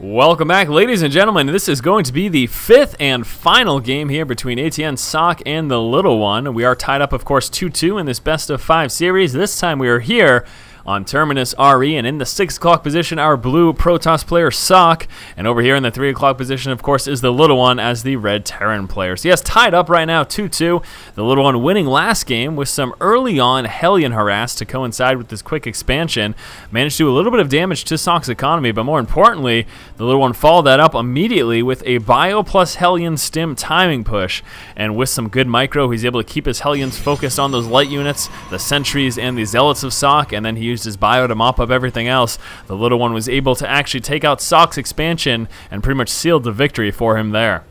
Welcome back, ladies and gentlemen. This is going to be the fifth and final game here between ATN, Socke, and the little one. We are tied up, of course, 2-2 in this best of 5 series. This time we are here on Terminus RE, and in the 6 o'clock position, our blue Protoss player, Socke, and over here in the 3 o'clock position, of course, is the little one as the red Terran player. So yes, tied up right now, 2-2. The little one winning last game with some early on Hellion harass to coincide with this quick expansion. Managed to do a little bit of damage to Socke's economy, but more importantly, the little one followed that up immediately with a Bio plus Hellion stim timing push, and with some good micro, he's able to keep his Hellions focused on those light units, the sentries, and the zealots of Socke, and then he used his bio to mop up everything else. The little one was able to actually take out Socke's expansion and pretty much sealed the victory for him there.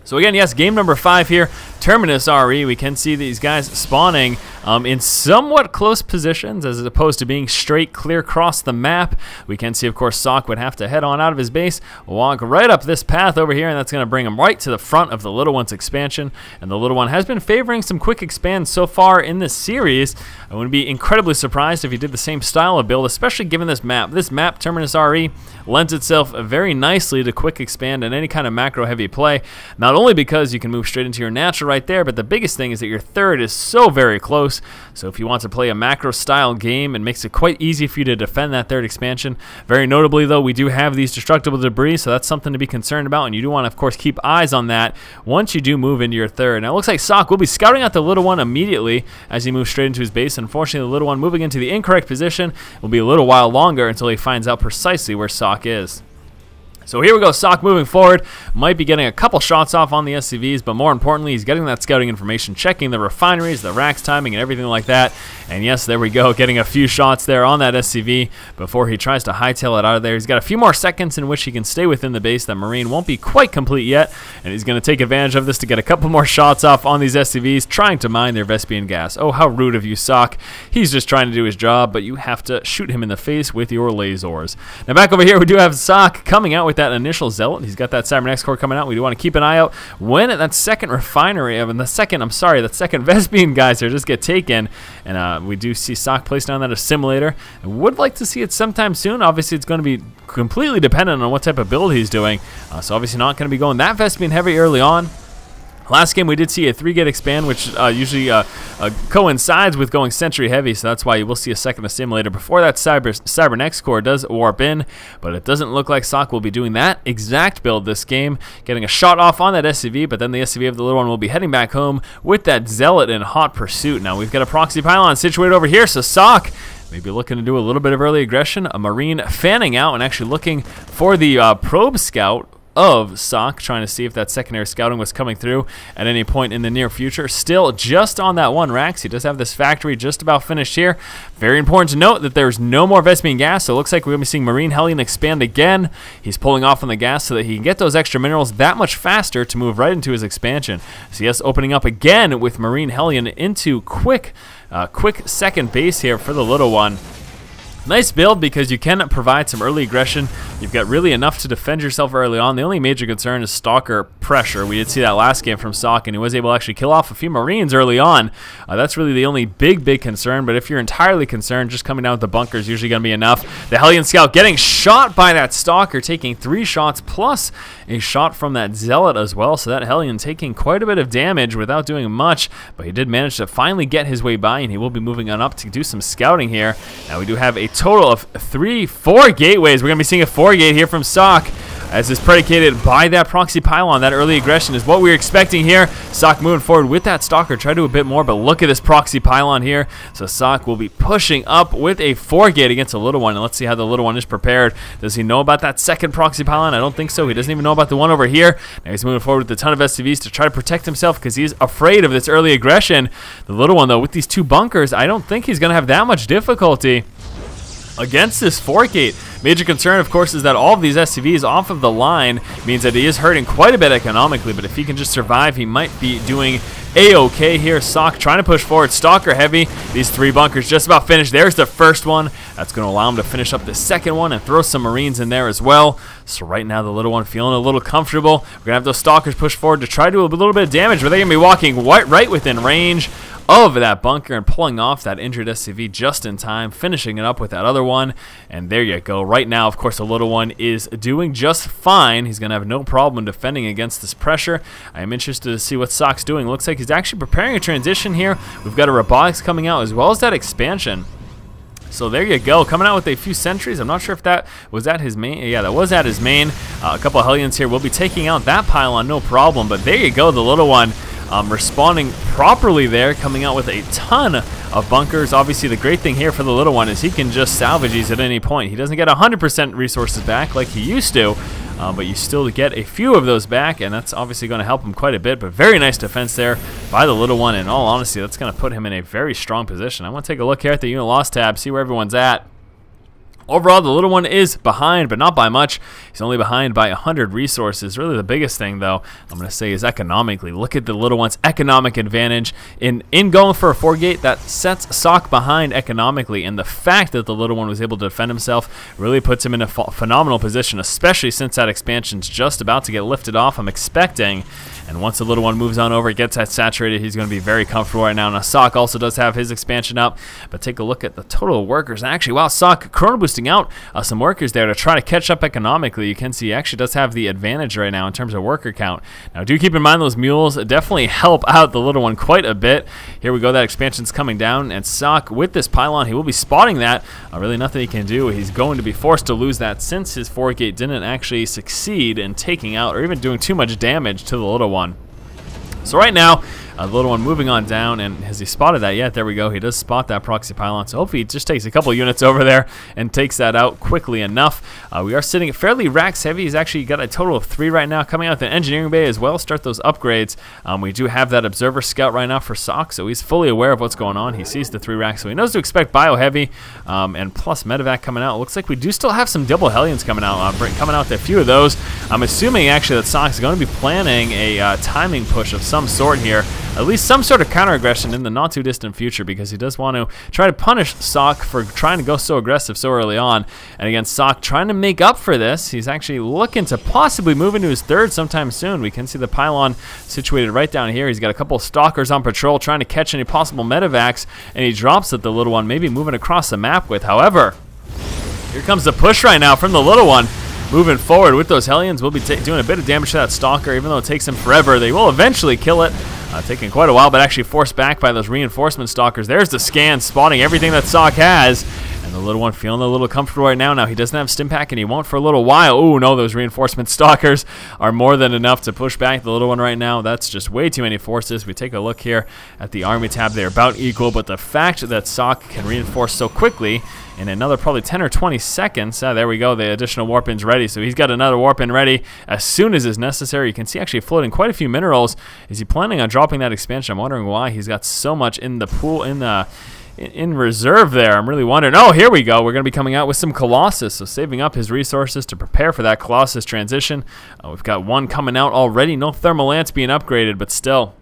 So again, yes, game number 5 here, Terminus RE. We can see these guys spawning in somewhat close positions as opposed to being straight clear across the map. We can see, of course, Socke would have to head on out of his base, walk right up this path over here, and that's going to bring him right to the front of the little one's expansion. And the little one has been favoring some quick expands so far in this series. I wouldn't be incredibly surprised if he did the same style of build, especially given this map. This map, Terminus RE, lends itself very nicely to quick expand and any kind of macro heavy play. Not only because you can move straight into your natural right there, but the biggest thing is that your third is so very close. So if you want to play a macro style game, it makes it quite easy for you to defend that third expansion. Very notably though, we do have these destructible debris, so that's something to be concerned about, and you do want to of course keep eyes on that once you do move into your third. Now it looks like Socke will be scouting out the little one immediately as he moves straight into his base. Unfortunately, the little one moving into the incorrect position will be a little while longer until he finds out precisely where Socke is. So here we go, Socke moving forward, might be getting a couple shots off on the SCVs, but more importantly, he's getting that scouting information, checking the refineries, the racks timing, and everything like that. And yes, there we go, getting a few shots there on that SCV before he tries to hightail it out of there. He's got a few more seconds in which he can stay within the base. That Marine won't be quite complete yet, and he's going to take advantage of this to get a couple more shots off on these SCVs, trying to mine their Vespian gas. Oh, how rude of you, Socke. He's just trying to do his job, but you have to shoot him in the face with your lasers. Now back over here, we do have Socke coming out with that initial zealot. He's got that Cybernex core coming out. We do want to keep an eye out when that second refinery, that second Vespian geyser just get taken, and we do see Socke placed down that assimilator. I would like to see it sometime soon. Obviously, it's going to be completely dependent on what type of build he's doing, so obviously not going to be going that Vespian heavy early on. Last game we did see a 3-gate expand, which usually coincides with going Sentry heavy, so that's why you will see a second assimilator before that Cybernex core does warp in, but it doesn't look like Socke will be doing that exact build this game, getting a shot off on that SCV, but then the SCV of the little one will be heading back home with that Zealot in hot pursuit. Now we've got a proxy pylon situated over here, so Socke maybe looking to do a little bit of early aggression, a Marine fanning out and actually looking for the probe scout of Socke, trying to see if that secondary scouting was coming through at any point in the near future. Still just on that one Rax. He does have this factory just about finished here. Very important to note that there's no more Vespian gas, so it looks like we're going to be seeing Marine Hellion expand again. He's pulling off on the gas so that he can get those extra minerals that much faster to move right into his expansion. So yes, opening up again with Marine Hellion into quick second base here for the little one. Nice build because you can provide some early aggression. You've got really enough to defend yourself early on. The only major concern is stalker pressure. We did see that last game from Socke, and he was able to actually kill off a few Marines early on. That's really the only big concern, but if you're entirely concerned, just coming down with the bunker is usually going to be enough. The Hellion Scout getting shot by that stalker, taking 3 shots plus a shot from that Zealot as well, so that Hellion taking quite a bit of damage without doing much, but he did manage to finally get his way by, and he will be moving on up to do some scouting here. Now we do have a total of 4 gateways. We're going to be seeing a 4-gate here from Socke, as is predicated by that proxy pylon. That early aggression is what we were expecting here. Socke moving forward with that stalker, try to do a bit more, but look at this proxy pylon here. So Socke will be pushing up with a 4-gate against a little one, and let's see how the little one is prepared. Does he know about that second proxy pylon? I don't think so. He doesn't even know about the one over here. Now he's moving forward with a ton of SCVs to try to protect himself because he's afraid of this early aggression. The little one, though, with these 2 bunkers, I don't think he's going to have that much difficulty against this 4-gate. Major concern, of course, is that all of these SCVs off of the line means that he is hurting quite a bit economically, but if he can just survive, he might be doing A-okay here. Socke trying to push forward, stalker heavy. These 3 bunkers just about finished. There's the first one. That's going to allow him to finish up the second one and throw some Marines in there as well. So right now, the little one feeling a little comfortable. We're going to have those stalkers push forward to try to do a little bit of damage, but they're going to be walking right within range of that bunker and pulling off that injured SCV just in time, finishing it up with that other one. And there you go. Right now, of course, the little one is doing just fine. He's going to have no problem defending against this pressure. I am interested to see what Socke's doing. Looks like he's actually preparing a transition here. We've got a robotics coming out as well as that expansion. So there you go, coming out with a few sentries. I'm not sure if that was at his main. Yeah, that was at his main. A couple of Hellions here. We'll be taking out that pylon, no problem. But there you go, the little one responding properly there, coming out with a ton of bunkers. Obviously, the great thing here for the little one is he can just salvage these at any point. He doesn't get 100% resources back like he used to, but you still get a few of those back, and that's obviously going to help him quite a bit. But very nice defense there by the little one. In all honesty, that's going to put him in a very strong position. I want to take a look here at the unit loss tab, see where everyone's at. Overall, the little one is behind, but not by much. He's only behind by 100 resources. Really, the biggest thing, though, I'm going to say is economically. Look at the little one's economic advantage. In going for a 4-gate, that sets Socke behind economically, and the fact that the little one was able to defend himself really puts him in a phenomenal position, especially since that expansion's just about to get lifted off, I'm expecting. And once the little one moves on over, it gets that saturated, he's going to be very comfortable right now. Now, Socke also does have his expansion up, but take a look at the total workers. And actually, wow, Socke chrono boosting out some workers there to try to catch up economically. You can see he actually does have the advantage right now in terms of worker count. Now, do keep in mind those mules definitely help out the little one quite a bit. Here we go, that expansion's coming down, and Socke, with this pylon, he will be spotting that. Really nothing he can do. He's going to be forced to lose that since his 4-gate didn't actually succeed in taking out or even doing too much damage to the little one. So right now, the little one moving on down, and has he spotted that yet? There we go. He does spot that proxy pylon, so hopefully he just takes a couple units over there and takes that out quickly enough. We are sitting fairly racks heavy. He's actually got a total of 3 right now, coming out with an engineering bay as well. Start those upgrades. We do have that observer scout right now for Socke, so he's fully aware of what's going on. He sees the 3 racks, so he knows to expect bio heavy, and plus medevac coming out. It looks like we do still have some double Hellions coming out. Coming out with a few of those. I'm assuming actually that Socke's going to be planning a timing push of some sort here. At least some sort of counter-aggression in the not-too-distant future, because he does want to try to punish Socke for trying to go so aggressive so early on. And again, Socke trying to make up for this. He's actually looking to possibly move into his 3rd sometime soon. We can see the pylon situated right down here. He's got a couple of stalkers on patrol trying to catch any possible medevacs, and he drops at the little one, maybe moving across the map with. However, here comes the push right now from the little one. Moving forward with those Hellions, we'll be doing a bit of damage to that Stalker, even though it takes him forever. They will eventually kill it, taking quite a while, but actually forced back by those reinforcement Stalkers. There's the scan, spotting everything that Socke has, and the little one feeling a little comfortable right now. Now, he doesn't have Stimpak, and he won't for a little while. Oh, no, those reinforcement Stalkers are more than enough to push back the little one right now. That's just way too many forces. We take a look here at the army tab. They're about equal, but the fact that Socke can reinforce so quickly in another probably 10 or 20 seconds. There we go, the additional warp-in's ready. So he's got another warp-in ready as soon as is necessary. You can see actually floating quite a few minerals. Is he planning on dropping that expansion? I'm wondering why he's got so much in the pool, in reserve there. I'm really wondering. Oh, here we go. We're going to be coming out with some Colossus, so saving up his resources to prepare for that Colossus transition. We've got one coming out already. No thermal lance being upgraded, but still.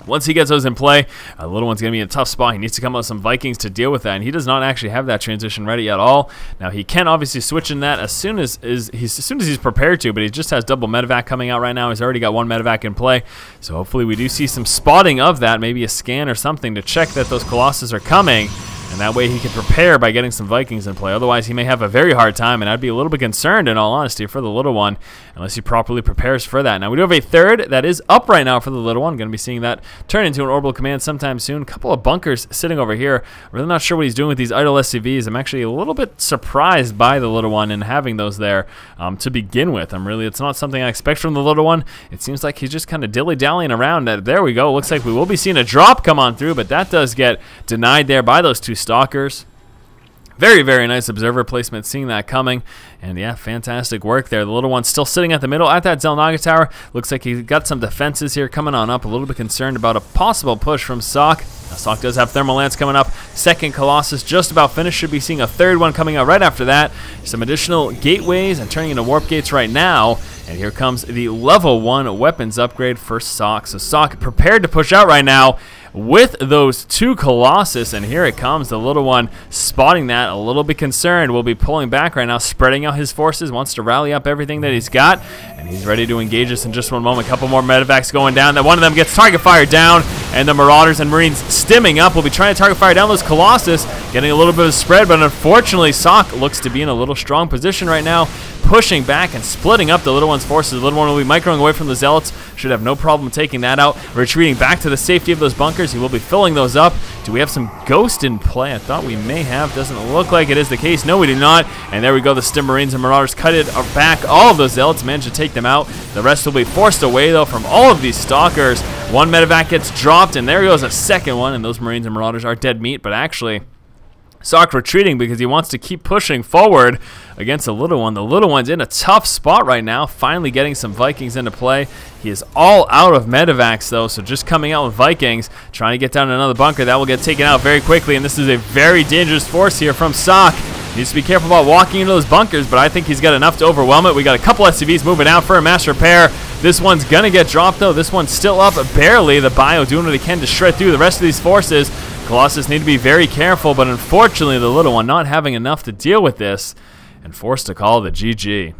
Once he gets those in play, the little one's going to be in a tough spot. He needs to come out with some Vikings to deal with that, and he does not actually have that transition ready at all. Now, he can obviously switch in that as soon as he's prepared to, but he just has double medevac coming out right now. He's already got 1 medevac in play, so hopefully we do see some spotting of that, maybe a scan or something to check that those Colossus are coming. And that way he can prepare by getting some Vikings in play. Otherwise, he may have a very hard time, and I'd be a little bit concerned, in all honesty, for the little one, unless he properly prepares for that. Now, we do have a 3rd that is up right now for the little one. Going to be seeing that turn into an orbital command sometime soon. A couple of bunkers sitting over here. Really not sure what he's doing with these idle SCVs. I'm actually a little bit surprised by the little one and having those there to begin with. It's not something I expect from the little one. It seems like he's just kind of dilly-dallying around. There we go. Looks like we will be seeing a drop come on through, but that does get denied there by those 2 Stalkers. Very, very nice observer placement, seeing that coming. And yeah, fantastic work there. The little one's still sitting at the middle at that Xel'Naga tower. Looks like he's got some defenses here coming on up. A little bit concerned about a possible push from Socke. Now, Socke does have Thermal Lance coming up. 2nd Colossus just about finished. Should be seeing a 3rd one coming out right after that. Some additional gateways and turning into warp gates right now. And here comes the level 1 weapons upgrade for Socke. So Socke prepared to push out right now. with those two Colossus, and here it comes, the little one spotting that, a little bit concerned, will be pulling back right now, spreading out his forces, wants to rally up everything that he's got, and he's ready to engage us in just one moment. A couple more medevacs going down, that one of them gets target fire down, and the Marauders and Marines stimming up will be trying to target fire down those Colossus, getting a little bit of spread, but unfortunately Socke looks to be in a little strong position right now, pushing back and splitting up the little one's forces. The little one will be microing away from the Zealots, should have no problem taking that out, retreating back to the safety of those bunkers. He will be filling those up. Do we have some Ghost in play? I thought we may have. Doesn't look like it is the case. No, we do not. And there we go. The Stim Marines and Marauders cut it back. All of those Zealots managed to take them out. The rest will be forced away, though, from all of these Stalkers. One medevac gets dropped, and there goes a second one, and those Marines and Marauders are dead meat, but actually Socke retreating because he wants to keep pushing forward against the little one. The little one's in a tough spot right now, finally getting some Vikings into play. He is all out of medevacs, though, so just coming out with Vikings, trying to get down to another bunker. That will get taken out very quickly, and this is a very dangerous force here from Socke. Needs to be careful about walking into those bunkers, but I think he's got enough to overwhelm it. We got a couple SCVs moving out for a mass repair. This one's going to get dropped, though. This one's still up barely. The Bio doing what he can to shred through the rest of these forces. Colossus need to be very careful, but unfortunately the little one not having enough to deal with this and forced to call the GG.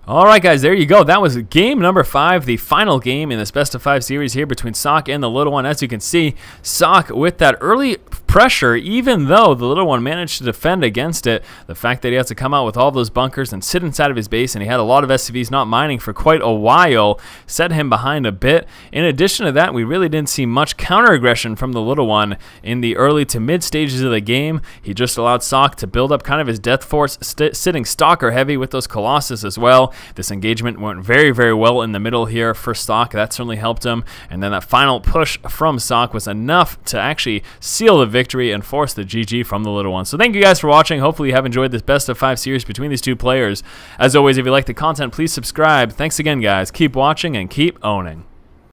Alright guys, there you go. That was game number 5, the final game in this best of 5 series here between Socke and the little one. As you can see, Socke with that early pressure, even though the little one managed to defend against it, the fact that he has to come out with all those bunkers and sit inside of his base, and he had a lot of SCVs not mining for quite a while, set him behind a bit. In addition to that, we really didn't see much counter-aggression from the little one in the early to mid stages of the game. He just allowed Socke to build up kind of his death force, sitting Stalker heavy with those Colossus as well. This engagement went very, very well in the middle here for Socke. That certainly helped him. And then that final push from Socke was enough to actually seal the victory and force the GG from the little one. So thank you guys for watching. Hopefully you have enjoyed this best of 5 series between these two players. As always, if you like the content, please subscribe. Thanks again, guys. Keep watching and keep owning.